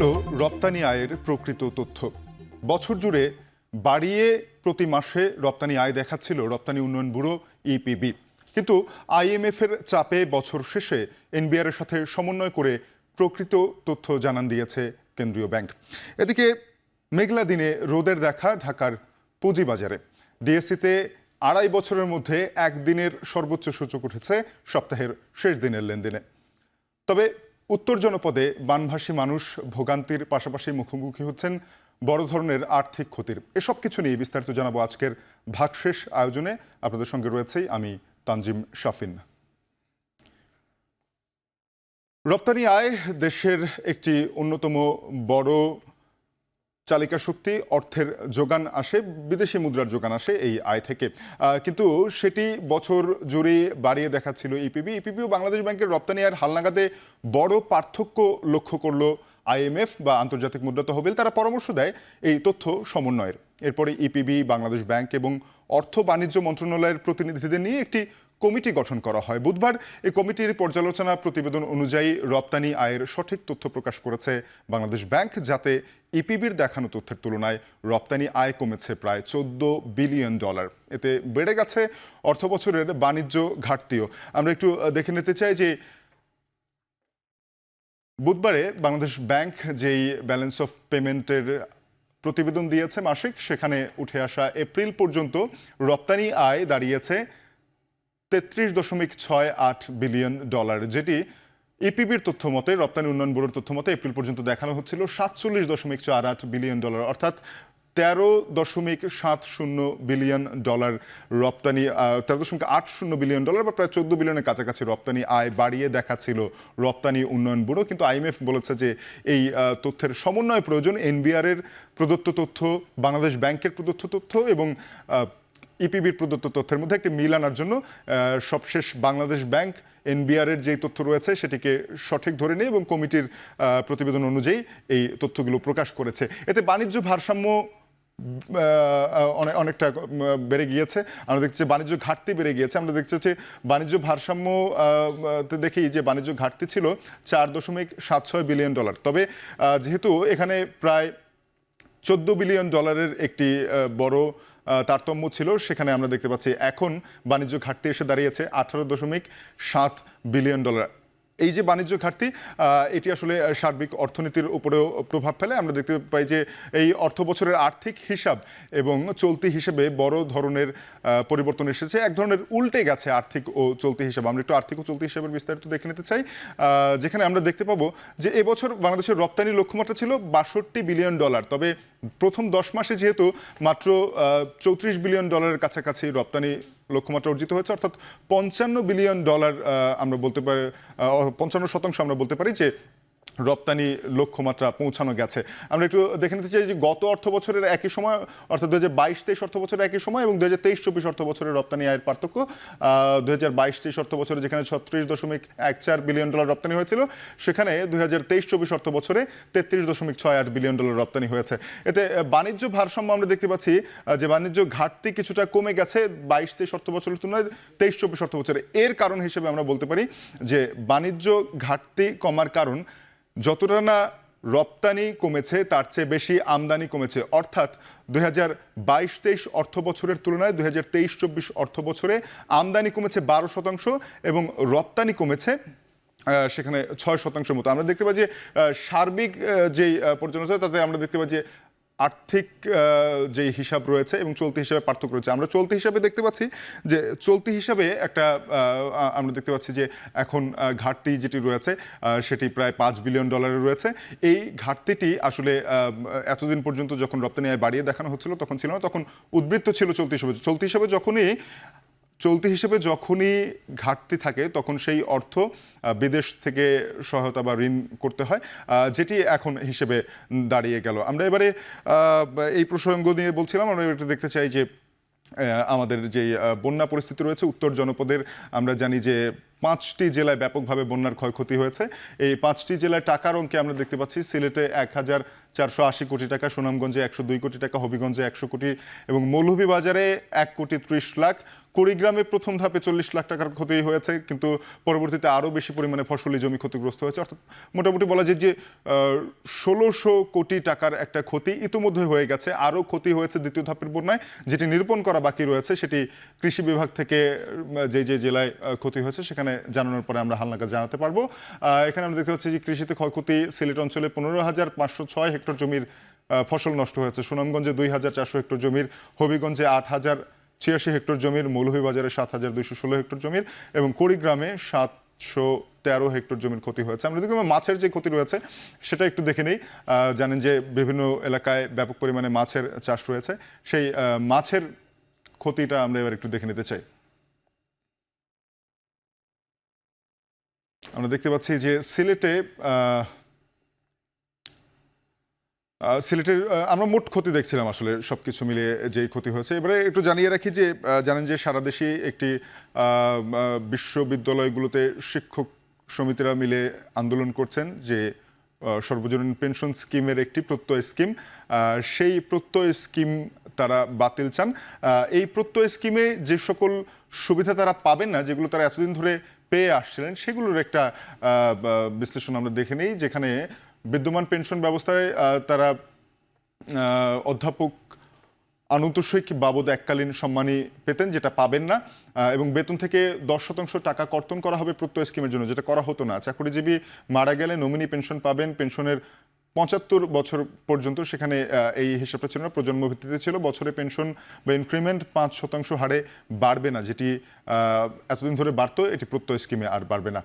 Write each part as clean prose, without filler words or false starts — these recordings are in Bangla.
হলো রপ্তানি আয়ের প্রকৃত তথ্য। বছর জুড়ে বাড়িয়ে প্রতি মাসে রপ্তানি আয় দেখাচ্ছিল রপ্তানি উন্নয়ন ব্যুরো ইপিবি, কিন্তু আইএমএফ এর চাপে বছর শেষে এনবিআর এর সাথে সমন্বয় করে প্রকৃত তথ্য জানান দিয়েছে কেন্দ্রীয় ব্যাংক। এদিকে মেঘলা দিনে রোদের দেখা ঢাকার পুঁজিবাজারে। ডিএসসিতে ২.৫ বছরের মধ্যে একদিনের সর্বোচ্চ সূচক উঠেছে সপ্তাহের শেষ দিনের লেনদেনে। তবে উত্তর জনপদে বানভাসী মানুষ ভোগান্তির পাশাপাশি মুখোমুখি হচ্ছেন বড় ধরনের আর্থিক ক্ষতির। এসব কিছু নিয়ে বিস্তারিত জানাবো আজকের ভাগশেষ আয়োজনে। আপনাদের সঙ্গে রয়েছেই আমি তানজিম শাফিন। রপ্তানি আয় দেশের একটি অন্যতম বড় চালিকা শক্তি। অর্থের যোগান আসে, বিদেশি মুদ্রার যোগান আসে এই আয় থেকে, কিন্তু সেটি বছর জুড়ে বাড়িয়ে দেখাচ্ছিল ইপিবিও বাংলাদেশ ব্যাংকের রপ্তানি আয়ের হালনাগাদে বড় পার্থক্য লক্ষ্য করলো আইএমএফ বা আন্তর্জাতিক মুদ্রা তহবিল। তারা পরামর্শ দেয় এই তথ্য সমন্বয়ের। এরপরে ইপিবি, বাংলাদেশ ব্যাংক এবং অর্থ বাণিজ্য মন্ত্রণালয়ের প্রতিনিধিদের নিয়ে একটি কমিটি গঠন করা হয়। বুধবার এই কমিটির পর্যালোচনা প্রতিবেদন অনুযায়ী রপ্তানি আয়ের সঠিক তথ্য প্রকাশ করেছে বাংলাদেশ ব্যাংক, যাতে ইপিবির দেখানো তথ্যের তুলনায় রপ্তানি আয় কমেছে প্রায় $14 বিলিয়ন। এতে বেড়ে গেছে অর্থবছরের বাণিজ্য ঘাটতিও। আমরা একটু দেখে নিতে চাই যে বুধবারে বাংলাদেশ ব্যাংক যেই ব্যালেন্স অফ পেমেন্টের প্রতিবেদন দিয়েছে মাসিক, সেখানে উঠে আসা এপ্রিল পর্যন্ত রপ্তানি আয় দাঁড়িয়েছে $33.68 বিলিয়ন, যেটি ইপিবির তথ্য মতে, রপ্তানি উন্নয়ন ব্যুরোর তথ্য মতে এপ্রিল পর্যন্ত দেখানো হচ্ছিল $47.48 বিলিয়ন, অর্থাৎ $13.70 বিলিয়ন রপ্তানি, $13.80 বিলিয়ন বা প্রায় $14 বিলিয়নের কাছাকাছি রপ্তানি আয় বাড়িয়ে দেখাচ্ছিল রপ্তানি উন্নয়ন ব্যুরো। কিন্তু আইএমএফ বলেছে যে এই তথ্যের সমন্বয় প্রয়োজন। এনবিআর এর প্রদত্ত তথ্য, বাংলাদেশ ব্যাংকের প্রদত্ত তথ্য এবং ইপিবির প্রদত্ত তথ্যের মধ্যে একটি মিল আনার জন্য সবশেষ বাংলাদেশ ব্যাংক এনবিআর এর যেই তথ্য রয়েছে সেটিকে সঠিক ধরে নিয়ে এবং কমিটির প্রতিবেদন অনুযায়ী এই তথ্যগুলো প্রকাশ করেছে। এতে বাণিজ্য ভারসাম্য অনেকটা বেড়ে গিয়েছে। আমরা দেখছি বাণিজ্য ঘাটতি বেড়ে গিয়েছে। আমরা দেখছি যে বাণিজ্য ভারসাম্য দেখি যে বাণিজ্য ঘাটতি ছিল $4.76 বিলিয়ন। তবে যেহেতু এখানে প্রায় $14 বিলিয়ন একটি বড় তারতম্য ছিল, সেখানে আমরা দেখতে পাচ্ছি এখন বাণিজ্য ঘাটতি এসে দাঁড়িয়েছে $18.7 বিলিয়ন। এই যে বাণিজ্য ঘাটতি, এটি আসলে সার্বিক অর্থনীতির উপরেও প্রভাব ফেলে। আমরা দেখতে পাই যে এই অর্থ বছরের আর্থিক হিসাব এবং চলতি হিসেবে বড় ধরনের পরিবর্তন এসেছে। এক ধরনের উল্টে গেছে আর্থিক ও চলতি হিসাব। আমরা একটু আর্থিক ও চলতি হিসাবের বিস্তারিত দেখে নিতে চাই, যেখানে আমরা দেখতে পাবো যে এবছর বাংলাদেশের রপ্তানি লক্ষ্যমাত্রা ছিল $62 বিলিয়ন। তবে প্রথম 10 মাসে যেহেতু মাত্র $34 বিলিয়ন কাছাকাছি রপ্তানি লক্ষ্যমাত্রা অর্জিত হয়েছে, অর্থাৎ $55 বিলিয়ন আমরা বলতে পারি, 55% আমরা বলতে পারি যে রপ্তানি লক্ষ্যমাত্রা পৌঁছানো গেছে। আমরা একটু দেখে নিতে চাই যে গত অর্থ বছরের একই সময়, অর্থাৎ 2022-23 অর্থ বছরের একই সময় এবং 2023-24 অর্থ বছরের রপ্তানি আয়ের পার্থক্য। 2022-23 অর্থ বছরে যেখানে $36.14 বিলিয়ন রপ্তানি হয়েছিল, সেখানে 2023-24 অর্থ বছরে $33.68 বিলিয়ন রপ্তানি হয়েছে। এতে বাণিজ্য ভারসাম্য আমরা দেখতে পাচ্ছি যে বাণিজ্য ঘাটতি কিছুটা কমে গেছে 22-23 অর্থ বছরের তুলনায় 23-24 অর্থ বছরে। এর কারণ হিসেবে আমরা বলতে পারি যে বাণিজ্য ঘাটতি কমার কারণ যতটা না রপ্তানি কমেছে তার চেয়ে বেশি আমদানি কমেছে, অর্থাৎ 2022-23 অর্থ বছরের তুলনায় 2023-24 অর্থ বছরে আমদানি কমেছে 12% এবং রপ্তানি কমেছে সেখানে 6% মতো। আমরা দেখতে পাই যে সার্বিক যেই পর্যালোচনা, তাতে আমরা দেখতে পাই যে আর্থিক যে হিসাব রয়েছে এবং চলতি হিসাবে পার্থক্য রয়েছে। আমরা চলতি হিসাবে দেখতে পাচ্ছি যে চলতি হিসাবে আমরা দেখতে পাচ্ছি যে এখন ঘাটতি যেটি রয়েছে সেটি প্রায় $5 বিলিয়ন রয়েছে। এই ঘাটতিটি আসলে এতদিন পর্যন্ত যখন রপ্তানি আয় বাড়িয়ে দেখানো হচ্ছিল তখন ছিল না, তখন উদ্বৃত্ত ছিল চলতি হিসাবে। চলতি হিসেবে যখনই ঘাটতি থাকে তখন সেই অর্থ বিদেশ থেকে সহায়তা বা ঋণ করতে হয়, যেটি এখন হিসেবে দাঁড়িয়ে গেল। আমরা এবারে এই প্রসঙ্গ নিয়ে বলছিলাম, আমরা একটু দেখতে চাই যে আমাদের যে বন্যা পরিস্থিতি রয়েছে উত্তর জনপদের। আমরা জানি যে 5টি জেলায় ব্যাপকভাবে বন্যার ক্ষয়ক্ষতি হয়েছে। এই 5টি জেলায় টাকার অঙ্কে আমরা দেখতে পাচ্ছি সিলেটে 1,480 কোটি টাকা, সুনামগঞ্জে 102 কোটি টাকা, হবিগঞ্জে 100 কোটি এবং মৌলভীবাজারে 1,30,00,000। কুড়িগ্রামে প্রথম ধাপে 40 লাখ টাকার ক্ষতি হয়েছে, কিন্তু পরবর্তীতে আরও বেশি পরিমাণে ফসলি জমি ক্ষতিগ্রস্ত হয়েছে। অর্থাৎ মোটামুটি বলা যায় যে 1600 কোটি টাকার একটা ক্ষতি ইতিমধ্যে হয়ে গেছে। আরও ক্ষতি হয়েছে দ্বিতীয় ধাপের বন্যায়, যেটি নিরূপণ করা বাকি রয়েছে। সেটি কৃষি বিভাগ থেকে যে যে জেলায় ক্ষতি হয়েছে সেখানে জানানোর পরে আমরা হালনাগাদ জানাতে পারবো। এখানে আমরা দেখতে পাচ্ছি যে কৃষিতে ক্ষয়ক্ষতি সিলেট অঞ্চলে 15,506 হেক্টর জমির ফসল নষ্ট হয়েছে, সুনামগঞ্জে 2,400 হেক্টর জমির, হবিগঞ্জে 8,086 হেক্টর জমির, মৌলভীবাজারে 7,216 হেক্টর জমির এবং কুড়িগ্রামে 713 হেক্টর জমির ক্ষতি হয়েছে। আমরা দেখতে মাছের যে ক্ষতি রয়েছে সেটা একটু দেখে নেই। জানেন যে বিভিন্ন এলাকায় ব্যাপক পরিমাণে মাছের চাষ রয়েছে, সেই মাছের ক্ষতিটা আমরা এবার একটু দেখে নিতে চাই। আমরা দেখতে পাচ্ছি যে সিলেটের আমরা মোট ক্ষতি দেখছিলাম আসলে সবকিছু মিলিয়ে যেই ক্ষতি হয়েছে। এবারে একটু জানিয়ে রাখি যে জানেন যে সারা দেশে একটি বিশ্ববিদ্যালয়গুলোতে শিক্ষক সমিতিরা মিলে আন্দোলন করছেন যে সর্বজনীন পেনশন স্কিমের একটি প্রত্যয় স্কিম, সেই প্রত্যয় স্কিম তারা বাতিল চান। এই প্রত্যয় স্কিমে যে সকল সুবিধা তারা পাবেন না, যেগুলো তারা এতদিন ধরে পেয়ে আসছিলেন, সেগুলোর একটা বিশ্লেষণ আমরা দেখে নিই। যেখানে বিদ্যমান পেনশন ব্যবস্থায় তারা অধ্যাপক আনুতোষিক বাবদ এককালীন সম্মানী পেতেন, যেটা পাবেন না, এবং বেতন থেকে 10% টাকা কর্তন করা হবে প্রত্যয় স্কিমের জন্য, যেটা করা হতো না। চাকরিজীবী মারা গেলে নমিনি পেনশন পাবেন, পেনশনের 75 বছর পর্যন্ত। সেখানে এই হিসাবটা ছিল না, প্রজন্ম ভিত্তিতে ছিল। বছরে পেনশন বা ইনক্রিমেন্ট 5% হারে বাড়বে না, যেটি এতদিন ধরে বাড়তো, এটি প্রত্যয় স্কিমে আর বাড়বে না।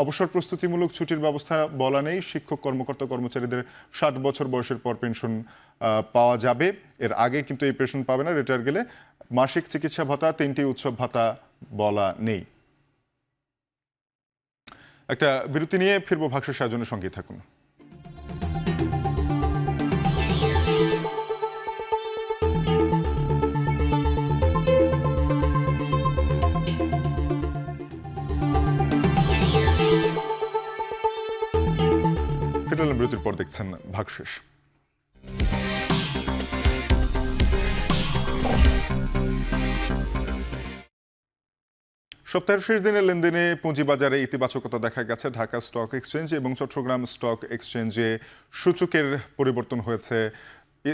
অবসর প্রস্তুতিমূলক ছুটির ব্যবস্থা বলা নেই। শিক্ষক কর্মকর্তা কর্মচারীদের 60 বছর বয়সের পর পেনশন পাওয়া যাবে, এর আগে কিন্তু এই পেনশন পাবে না। রিটায়ার গেলে মাসিক চিকিৎসা ভাতা, 3টি উৎসব ভাতা বলা নেই। একটা বিরতি নিয়ে ফিরবো, ভাগশেষ আয়োজনের সঙ্গেই থাকুন। বিরতির পর দেখছেন ভাগশেষ। সপ্তাহের শেষ দিনের লেনদেনে পুঁজিবাজারে ইতিবাচকতা দেখা গেছে। ঢাকা স্টক এক্সচেঞ্জ এবং চট্টগ্রাম স্টক এক্সচেঞ্জে সূচকের পরিবর্তন হয়েছে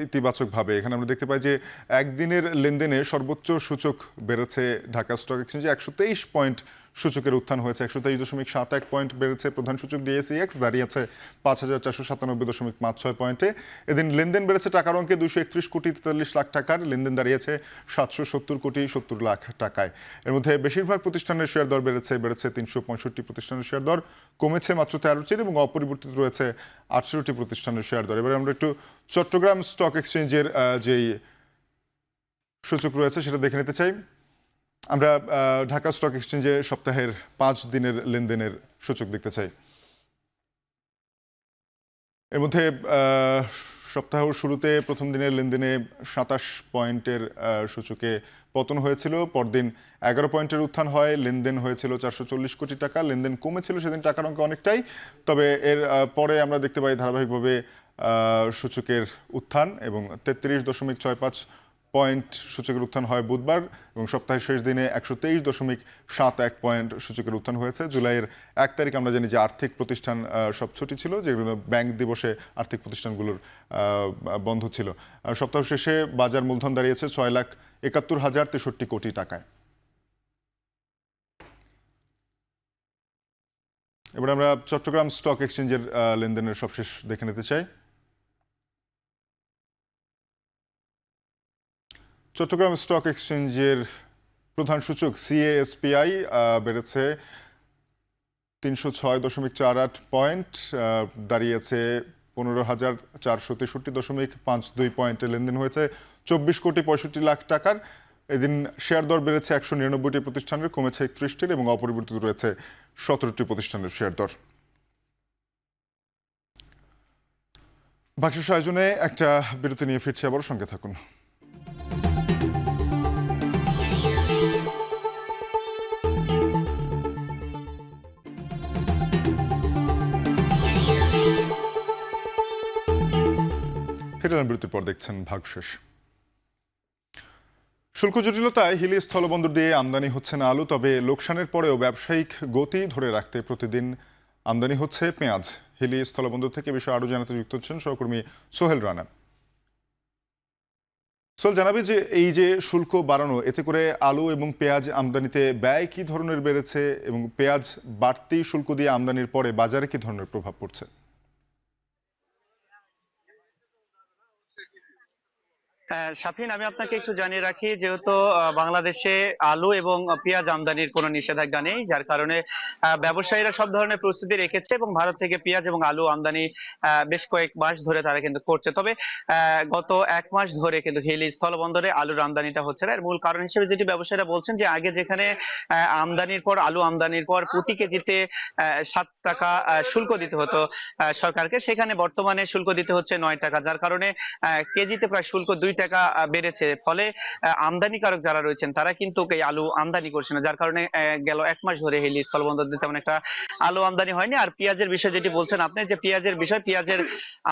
ইতিবাচকভাবে। এখানে আমরা দেখতে পাই যে একদিনের লেনদেনে সর্বোচ্চ সূচক বেড়েছে ঢাকা স্টক এক্সচেঞ্জে, 123 পয়েন্ট সূচকের উত্থান হয়েছে, 123.71 পয়েন্ট বেড়েছে প্রধান সূচক ডিএসইএক্স, দাঁড়িয়েছে 5,497.56 পয়েন্টে। এদিন লেনদেন বেড়েছে টাকার অঙ্কে 231,43,00,000 টাকার, লেনদেন দাঁড়িয়েছে 770,70,00,000 টাকায়। এর মধ্যে বেশিরভাগ প্রতিষ্ঠানের শেয়ার দর বেড়েছে 365 প্রতিষ্ঠানের শেয়ার দর, কমেছে মাত্র 13টির এবং অপরিবর্তিত রয়েছে 18টি প্রতিষ্ঠানের শেয়ার দর। এবারে আমরা একটু চট্টগ্রাম স্টক এক্সচেঞ্জের যেই সূচক রয়েছে সেটা দেখে নিতে চাই। আমরা ঢাকা স্টক এক্সচেঞ্জে সপ্তাহের 5 দিনের লেনদেনের সূচক দেখতে চাই। এর মধ্যে সপ্তাহ শুরুতে প্রথম দিনের লেনদেনে 27 পয়েন্টের সূচকে পতন হয়েছিল, পরদিন 11 পয়েন্টের উত্থান হয়, লেনদেন হয়েছিল 440 কোটি টাকা, লেনদেন কমেছিল সেদিন টাকার অঙ্কে অনেকটাই। তবে এর পরে আমরা দেখতে পাই ধারাবাহিকভাবে সূচকের উত্থান এবং 33.65 পয়েন্ট সূচকের উত্থান হয় বুধবার, এবং সপ্তাহের শেষ দিনে 123.71 পয়েন্ট সূচকের উত্থান হয়েছে। জুলাইয়ের 1 তারিখ আমরা জানি যে আর্থিক প্রতিষ্ঠান সব ছুটি ছিল, যেগুলো ব্যাংক দিবসে আর্থিক প্রতিষ্ঠানগুলোর বন্ধ ছিল। সপ্তাহ শেষে বাজার মূলধন দাঁড়িয়েছে 6,71,063 কোটি টাকায়। এবার আমরা চট্টগ্রাম স্টক এক্সচেঞ্জের লেনদেনের সবশেষ দেখে নিতে চাই। চট্টগ্রাম স্টক এক্সচেঞ্জের প্রধান সূচক সিএএসপিআই বেড়েছে 306.48 পয়েন্ট, দাঁড়িয়েছে 15,463.52 পয়েন্টে। লেনদেন হয়েছে 24,65,00,000 টাকার। এদিন শেয়ার দর বেড়েছে 199টি প্রতিষ্ঠানের, কমেছে 31টির এবং অপরিবর্তিত রয়েছে 17টি প্রতিষ্ঠানের শেয়ার দর। ভাগশেষ আয়োজনে একটা বিরতি নিয়ে ফিরছে, আবার সঙ্গে থাকুন। ফিরে এলাম বিরতির পর, দেখছেন ভাগশেষ। শুল্ক জটিলতায় হিলি স্থলবন্দর দিয়ে আমদানি হচ্ছে না আলু, তবে লোকসানের পরেও ব্যবসায়িক গতি ধরে রাখতে প্রতিদিন আমদানি হচ্ছে পেঁয়াজ। হিলি স্থলবন্দর থেকে বিষয়ে আরও জানাতে যুক্ত হচ্ছেন সহকর্মী সোহেল রানা। সোহেল, জানাবে যে এই যে শুল্ক বাড়ানো, এতে করে আলু এবং পেঁয়াজ আমদানিতে ব্যয় কি ধরনের বেড়েছে এবং পেঁয়াজ বাড়তি শুল্ক দিয়ে আমদানির পরে বাজারে কি ধরনের প্রভাব পড়ছে? শাফিন, আমি আপনাকে একটু জানিয়ে রাখি, যেহেতু বাংলাদেশে আলু এবং পেঁয়াজ আমদানির কোনো নিষেধাজ্ঞা নেই, যার কারণে ব্যবসায়ীরা সব ধরনের প্রস্তুতি রেখেছে এবং ভারত থেকে পেঁয়াজ এবং আলু আমদানি বেশ কয়েক মাস ধরে তারা কিন্তু করছে। তবে গত এক মাস ধরে কিন্তু হিলি স্থলবন্দরে আলুর আমদানিটা হচ্ছে না। এর মূল কারণ হিসেবে যেটি ব্যবসায়ীরা বলছেন, যে আগে যেখানে আমদানির পর আলু আমদানির পর প্রতি কেজিতে 7 টাকা শুল্ক দিতে হতো সরকারকে, সেখানে বর্তমানে শুল্ক দিতে হচ্ছে 9 টাকা, যার কারণে কেজিতে প্রায় শুল্ক 2 টাকা বেড়েছে। ফলে আমদানিকারক যারা রয়েছেন তারা কিন্তু এই আলু আমদানি করছে না, যার কারণে গেল এক মাস ধরে হিলি স্থলবন্দর দিয়ে তেমন একটা আলু আমদানি হয়নি। আর পেঁয়াজের বিষয় যেটি বলছেন আপনি, যে পেঁয়াজের বিষয়, পেঁয়াজের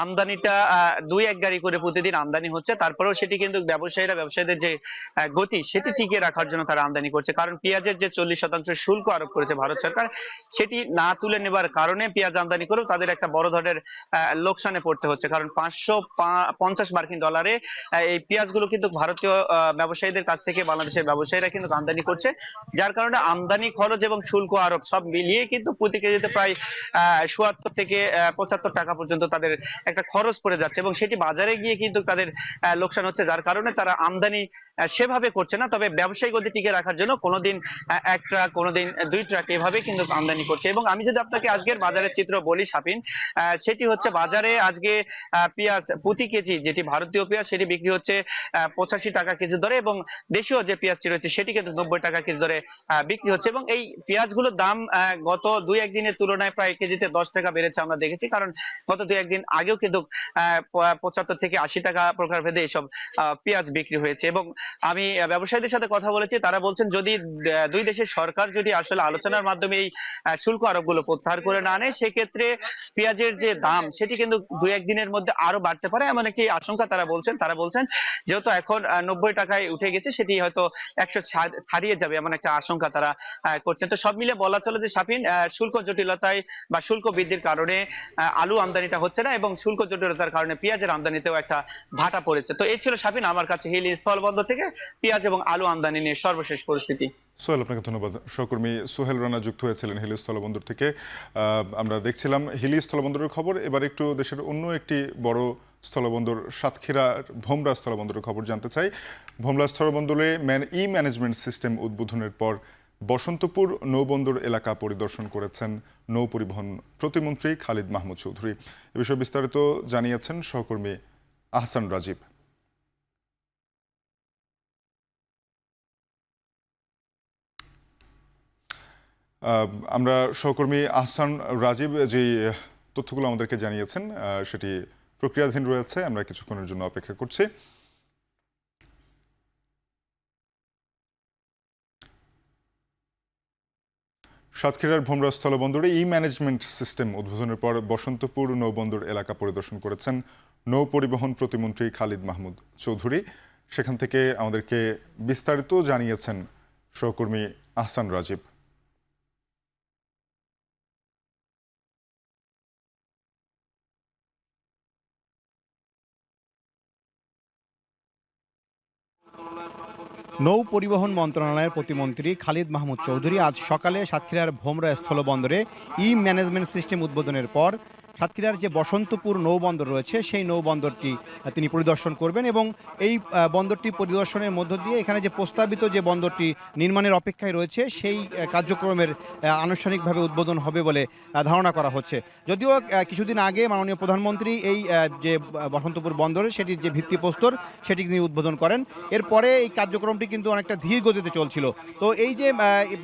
আমদানিটা 2-1 গাড়ি করে প্রতিদিন আমদানি হচ্ছে, তারপরেও সেটি কিন্তু ব্যবসায়ীদের যে গতি, সেটি টিকিয়ে রাখার জন্য তারা আমদানি করছে। কারণ পেঁয়াজের যে 40% শুল্ক আরোপ করেছে ভারত সরকার, সেটি না তুলে নেবার কারণে পেঁয়াজ আমদানি করেও তাদের একটা বড় ধরনের লোকসানে পড়তে হচ্ছে। কারণ $550 এই পেঁয়াজগুলো কিন্তু ভারতীয় ব্যবসায়ীদের কাছ থেকে বাংলাদেশের ব্যবসায়ীরা কিন্তু আমদানি করছে, যার কারণে আমদানি খরচ এবং শুল্ক আরোপ সব মিলিয়ে কিন্তু প্রতি কেজিতে প্রায় ৭৪ থেকে ৭৫ টাকা পর্যন্ত তাদের একটা খরচ পড়ে যাচ্ছে, এবং সেটি বাজারে গিয়ে কিন্তু তাদের লোকসান হচ্ছে, যার কারণে তারা আমদানি সেভাবে করছে না। তবে ব্যবসায়িক গতি টিকে রাখার জন্য কোনোদিন 1 ট্রাক, কোনোদিন 2 ট্রাক এভাবে কিন্তু আমদানি করছে। এবং আমি যদি আপনাকে আজকের বাজারের চিত্র বলি শাফিন, সেটি হচ্ছে বাজারে আজকে পেঁয়াজ প্রতি কেজি, যেটি ভারতীয় পেঁয়াজ, সেটি বিক্রি হচ্ছে 85 টাকা কেজি দরে, এবং দেশীয় যে পেঁয়াজটি রয়েছে সেটি কিন্তু 90 টাকা কেজি দরে বিক্রি হচ্ছে। এবং এই পেঁয়াজগুলোর দাম গত 2-1 দিনের তুলনায় প্রায় কেজিতে 10 টাকা বেড়েছে আমরা দেখেছি। কারণ গত 2-1 দিন আগেও কিন্তু 75 থেকে 80 টাকা প্রকারভেদে এইসব পেঁয়াজ বিক্রি হয়েছে। এবং আমি ব্যবসায়ীদের সাথে কথা বলেছি, তারা বলছেন যদি দুই দেশের সরকার যদি আসলে আলোচনার মাধ্যমে এই শুল্ক আরোপগুলো প্রত্যাহার করে না নেয়, সেক্ষেত্রে পেঁয়াজের যে দাম সেটি কিন্তু 2-1 দিনের মধ্যে আরো বাড়তে পারে, এমন একটি আশঙ্কা তারা বলছেন। যেহেতু এখন 90 টাকায় উঠে গেছে, সেটি হয়তো 100 ছাড়িয়ে যাবে, এমন একটা আশঙ্কা তারা করছেন। তো সব মিলে বলা চলে যে শাফিন, শুল্ক জটিলতায় বা শুল্ক বৃদ্ধির কারণে আলু আমদানিটা হচ্ছে না, এবং শুল্ক জটিলতার কারণে পেঁয়াজের আমদানিতেও একটা ভাটা পড়েছে। তো এই ছিল শাফিন আমার কাছে হিলি স্থলবন্দর থেকে পেঁয়াজ এবং আলু আমদানি নিয়ে সর্বশেষ পরিস্থিতি। সোহেল, আপনাকে ধন্যবাদ। সহকর্মী সোহেল রানা যুক্ত হয়েছিলেন হিলি স্থলবন্দর থেকে। আমরা দেখছিলাম হিলি স্থলবন্দরের খবর। এবার একটু দেশের অন্য একটি বড় স্থলবন্দর সাতক্ষীরার ভোমরা স্থলবন্দরের খবর জানতে চাই। ভোমরা স্থলবন্দরে ম্যানেজমেন্ট সিস্টেম উদ্বোধনের পর বসন্তপুর নৌবন্দর এলাকা পরিদর্শন করেছেন নৌ পরিবহন প্রতিমন্ত্রী খালিদ মাহমুদ চৌধুরী। এ বিষয়ে বিস্তারিত জানিয়েছেন সহকর্মী আহসান রাজীব। আমরা সহকর্মী আহসান রাজীব যে তথ্যগুলো আমাদেরকে জানিয়েছেন সেটি প্রক্রিয়াধীন রয়েছে, আমরা কিছুক্ষণের জন্য অপেক্ষা করছি। সাতক্ষীরার ভোমরা স্থলবন্দরে ম্যানেজমেন্ট সিস্টেম উদ্বোধনের পর বসন্তপুর নৌবন্দর এলাকা পরিদর্শন করেছেন নৌ পরিবহন প্রতিমন্ত্রী খালিদ মাহমুদ চৌধুরী। সেখান থেকে আমাদেরকে বিস্তারিত জানিয়েছেন সহকর্মী আহসান রাজীব। নৌ পরিবহন মন্ত্রণালয়ের প্রতিমন্ত্রী খালিদ মাহমুদ চৌধুরী আজ সকালে সাতক্ষীরার ভোমরা স্থলবন্দরে ম্যানেজমেন্ট সিস্টেম উদ্বোধনের পর সাতক্ষীরার যে বসন্তপুর নৌবন্দর রয়েছে সেই নৌবন্দরটি তিনি পরিদর্শন করবেন, এবং এই বন্দরটি পরিদর্শনের মধ্য দিয়ে এখানে যে প্রস্তাবিত যে বন্দরটি নির্মাণের অপেক্ষায় রয়েছে সেই কার্যক্রমের আনুষ্ঠানিকভাবে উদ্বোধন হবে বলে ধারণা করা হচ্ছে। যদিও কিছুদিন আগে মাননীয় প্রধানমন্ত্রী এই যে বসন্তপুর বন্দরে সেটির যে ভিত্তিপ্রস্তর সেটি তিনি উদ্বোধন করেন। এরপরে এই কার্যক্রমটি কিন্তু অনেকটা ধীর গতিতে চলছিল। তো এই যে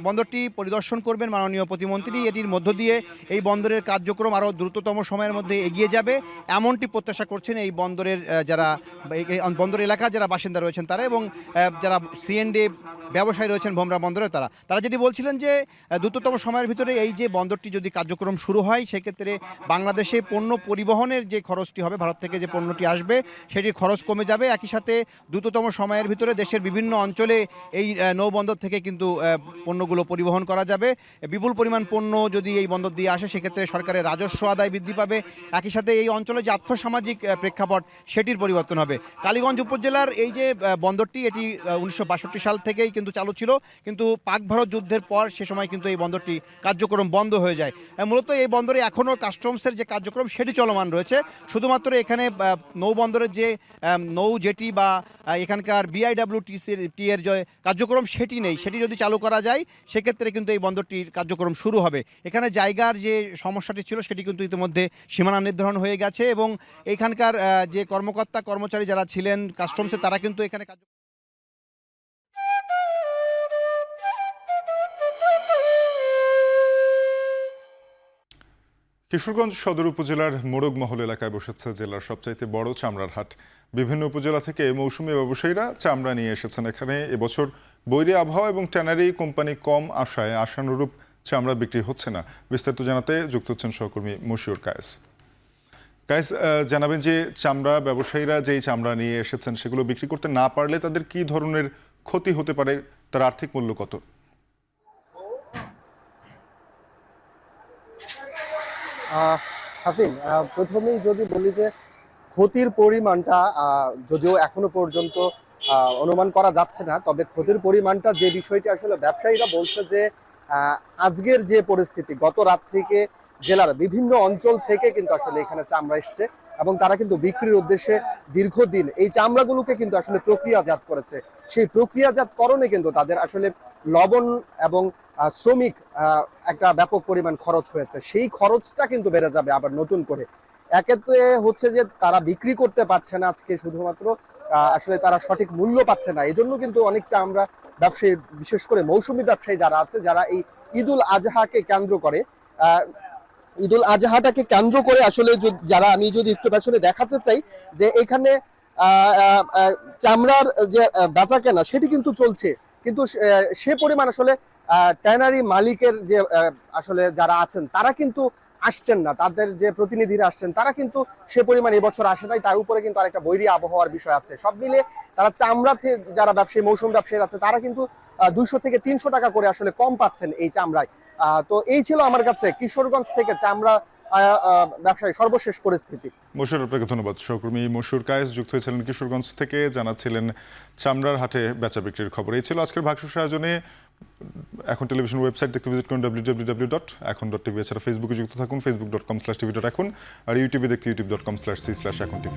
বন্দরটি পরিদর্শন করবেন মাননীয় প্রতিমন্ত্রী, এটির মধ্য দিয়ে এই বন্দরের কার্যক্রম আরও দ্রুততম সময়ের মধ্যে এগিয়ে যাবে এমনটি প্রত্যাশা করছেন এই বন্দরের যারা এই বন্দর এলাকার যারা বাসিন্দা রয়েছেন তারা, এবং যারা সিএনডি ব্যবসায়ী রয়েছেন ভোমরা বন্দরে তারা যেটি বলছিলেন যে দ্রুততম সময়ের ভিতরে এই যে বন্দরটি যদি কার্যক্রম শুরু হয় সেক্ষেত্রে বাংলাদেশে পণ্য পরিবহনের যে খরচটি হবে, ভারত থেকে যে পণ্যটি আসবে সেটির খরচ কমে যাবে। একই সাথে দ্রুততম সময়ের ভিতরে দেশের বিভিন্ন অঞ্চলে এই নৌবন্দর থেকে কিন্তু পণ্যগুলো পরিবহন করা যাবে। বিপুল পরিমাণ পণ্য যদি এই বন্দর দিয়ে আসে সেক্ষেত্রে সরকারের রাজস্ব আদায় বৃদ্ধি পাবে। একই সাথে এই অঞ্চলে যে আর্থসামাজিক প্রেক্ষাপট সেটির পরিবর্তন হবে। কালীগঞ্জ উপজেলার এই যে বন্দরটি এটি 1962 সাল থেকেই কিন্তু চালু ছিল, কিন্তু পাক ভারত যুদ্ধের পর সে সময় কিন্তু এই বন্দরটি কার্যক্রম বন্ধ হয়ে যায়। মূলত এই বন্দরে এখনও কাস্টমসের যে কার্যক্রম সেটি চলমান রয়েছে। শুধুমাত্র এখানে নৌবন্দরের যে নৌ জেটি বা এখানকার BIWTC এর যে কার্যক্রম সেটি নেই, সেটি যদি চালু করা যায় সেক্ষেত্রে কিন্তু এই বন্দরটির কার্যক্রম শুরু হবে। এখানে জায়গার যে সমস্যাটি ছিল সেটি কিন্তু ইতিমধ্যে সীমানা নির্ধারণ হয়ে গেছে, এবং এখানকার যে কর্মকর্তা কর্মচারী যারা ছিলেন কাস্টমসে তারা কিন্তু এখানে কিশোরগঞ্জ সদর উপজেলার মোরগমহল এলাকায় বসেছে জেলার সবচাইতে বড় চামড়ার হাট। বিভিন্ন উপজেলা থেকে মৌসুমী ব্যবসায়ীরা চামড়া নিয়ে এসেছেন এখানে। এবছর বৈরী আবহাওয়া এবং ট্যানারি কোম্পানি কম আসায় আশানুরূপ চামড়া বিক্রি হচ্ছে না। বিস্তারিত জানাতে যুক্ত হচ্ছেন সহকর্মী মশিউর কায়েস। কায়েস, জানাবেন যে চামড়া ব্যবসায়ীরা যেই চামড়া নিয়ে এসেছেন সেগুলো বিক্রি করতে না পারলে তাদের কি ধরনের ক্ষতি হতে পারে, তার আর্থিক মূল্য কত? সাফিন, প্রথমেই যদি বলি যে ক্ষতির পরিমাণটা যদিও এখনো পর্যন্ত অনুমান করা যাচ্ছে না, তবে ক্ষতির পরিমাণটা যে বিষয়টি আসলে ব্যবসায়ীরা বলছে যে আজকের যে পরিস্থিতি, গত রাত থেকে জেলার বিভিন্ন অঞ্চল থেকে কিন্তু আসলে এখানে চামড়া এসছে এবং তারা কিন্তু বিক্রির উদ্দেশ্যে দীর্ঘদিন এই চামড়াগুলোকে কিন্তু আসলে প্রক্রিয়াজাত করেছে। সেই প্রক্রিয়াজাতকরণে কিন্তু তাদের আসলে লবণ এবং শ্রমিক একটা ব্যাপক পরিমাণ খরচ হয়েছে। সেই খরচটা কিন্তু বেড়ে যাবে আবার নতুন করে। একেতে হচ্ছে যে তারা বিক্রি করতে পারছে না আজকে, শুধুমাত্র আসলে তারা সঠিক মূল্য পাচ্ছে না। এই জন্য কিন্তু অনেক চামড়া ব্যবসায়ী, বিশেষ করে মৌসুমী ব্যবসায়ী যারা আছে, যারা এই ঈদুল আজহাকে কেন্দ্র করে ঈদুল আজহাটাকে কেন্দ্র করে আসলে যারা, আমি যদি একটু পেছনে দেখাতে চাই যে এখানে চামড়ার যে বেচা কেনা সেটি কিন্তু চলছে, কিন্তু সে পরিমাণ আসলে ট্যানারি মালিকের যে আসলে যারা আছেন তারা কিন্তু আসছেন না, তাদের যে প্রতিনিধিরা আসছেন তারা কিন্তু সে পরিমাণ এবছর আসে নাই। তার উপরে কিন্তু আরেকটা বৈরী আবহাওয়ার বিষয় আছে। সব মিলে তারা চামড়াতে যারা ব্যবসায়ী, মৌসুম ব্যবসায়ী আছে, তারা কিন্তু 200 থেকে 300 টাকা করে আসলে কম পাচ্ছেন এই চামড়ায়। তো এই ছিল আমার কাছে কিশোরগঞ্জ থেকে চামড়া ব্যবসায়ী সর্বশেষ পরিস্থিতি। মশিউর, আপনাকে ধন্যবাদ। সহকর্মী মশিউর কায়েস যুক্ত হয়েছিলেন কিশোরগঞ্জ থেকে, জানাচ্ছিলেন চামড়ার হাটে বেচা বিক্রির খবর। এই ছিল আজকের ভাগশুষ আয়োজনে। এখন টেলিভিশন ওয়েবসাইট দেখতে ভিজিট করুন www.এখন.tv। এছাড়া ফেসবুকে যুক্ত থাকুন facebook.com/tv.এখন, আর ইউটিউবে দেখতে youtube.com/c/echontv।